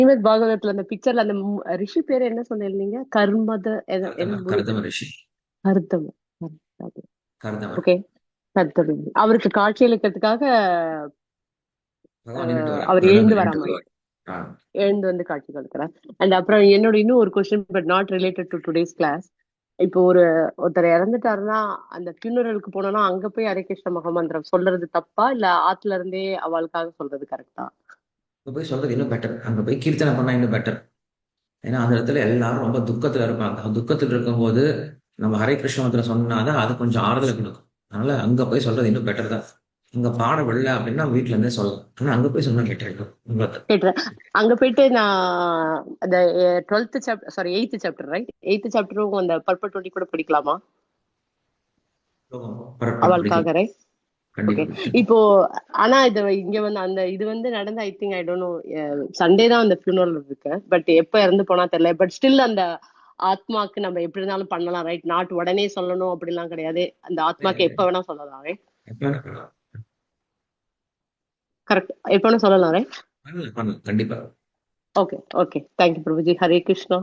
ஸ்ரீமத் பாகவதத்துல அந்த பிக்சர்ல அந்த ரிஷி பேரு என்ன சொன்னீங்க? கர்மத என்ன கர்தமர் கர்தமர் ரிஷி. கருத்தம். கர்தமர். ஓகே. கருத்தம். அவருக்கு காட்சி அளிக்கிறதுக்காக பகவான் நின்னுட்டு வர அவர் எழுந்து கருடன்ல வரா நின்னுட்டு மாதிரி வருவார். ஆ. எழுந்து வந்து காட்சி கொடுக்கிறார். அண்ட் அப்புறம் என்னோட இன்னும் ஒரு question, but not related to today's class. இப்போ ஒருத்தர் இறந்துட்டாருன்னா அந்த ஃபியூனரலுக்கு போனோம்னா அங்க போய் ஹரே கிருஷ்ண மகாமந்திரம் சொல்றது தப்பா, இல்ல ஆத்துல இருந்தே அவளுக்காக சொல்றது கரெக்டா? அங்க போய் சொல்றது இன்னும் பெட்டர். அங்க போய் கீர்த்தனை பண்ணா இன்னும் பெட்டர். ஏன்னா அந்த இடத்துல எல்லாரும் ரொம்ப துக்கத்துல இருப்பாங்க. துக்கத்துல இருக்கும்போது நம்ம ஹரே கிருஷ்ண மந்திரம் சொன்னாதான் அது கொஞ்சம் ஆறுதல் கொடுக்கும். அதனால அங்க போய் சொல்றது இன்னும் பெட்டர் தான். அங்க பாட விடல அப்படின்னா வீட்டுல இருந்தே சொல்லலாம். ஆனா அங்க போய் சொன்னா பெட்டர் இருக்கும் உங்களுக்கு. கேட்டுறேன். அங்க போயிட்டு நான் அந்த 12th chapter, sorry 8th chapter, right? 8th சாப்டரும் அந்த பர்பல் 20 கூட படிக்கலாமா பிடிக்கும். அவளுக்காக, ரைட்? ஓகே. கண்டிப்பா பிடிக்கும். இப்போ ஆனா இது இங்க வந்து அந்த இது வந்து நடந்த, I think, I don't know, Sunday தான் அந்த ஃபியூனரல் இருக்கு. பட் எப்ப இறந்து போனா தெரியல. பட் ஸ்டில் அந்த ஆத்மாக்கு நம்ம எப்படி இருந்தாலும் பண்ணலாம், ரைட்? நாட் உடனே சொல்லணும் அப்படிலாம் கிடையாது. அந்த ஆத்மாக்கு எப்ப வேணா சொல்லலாம், ரைட்? எப்ப வேணா பண்ணலாம். கரெக்ட், எப்ப வேணா சொல்லலாம், ரைட்? பண்ணலாம், பண்ணலாம். கண்டிப்பா. Okay. Okay, thank you Prabhuji. Hare Krishna.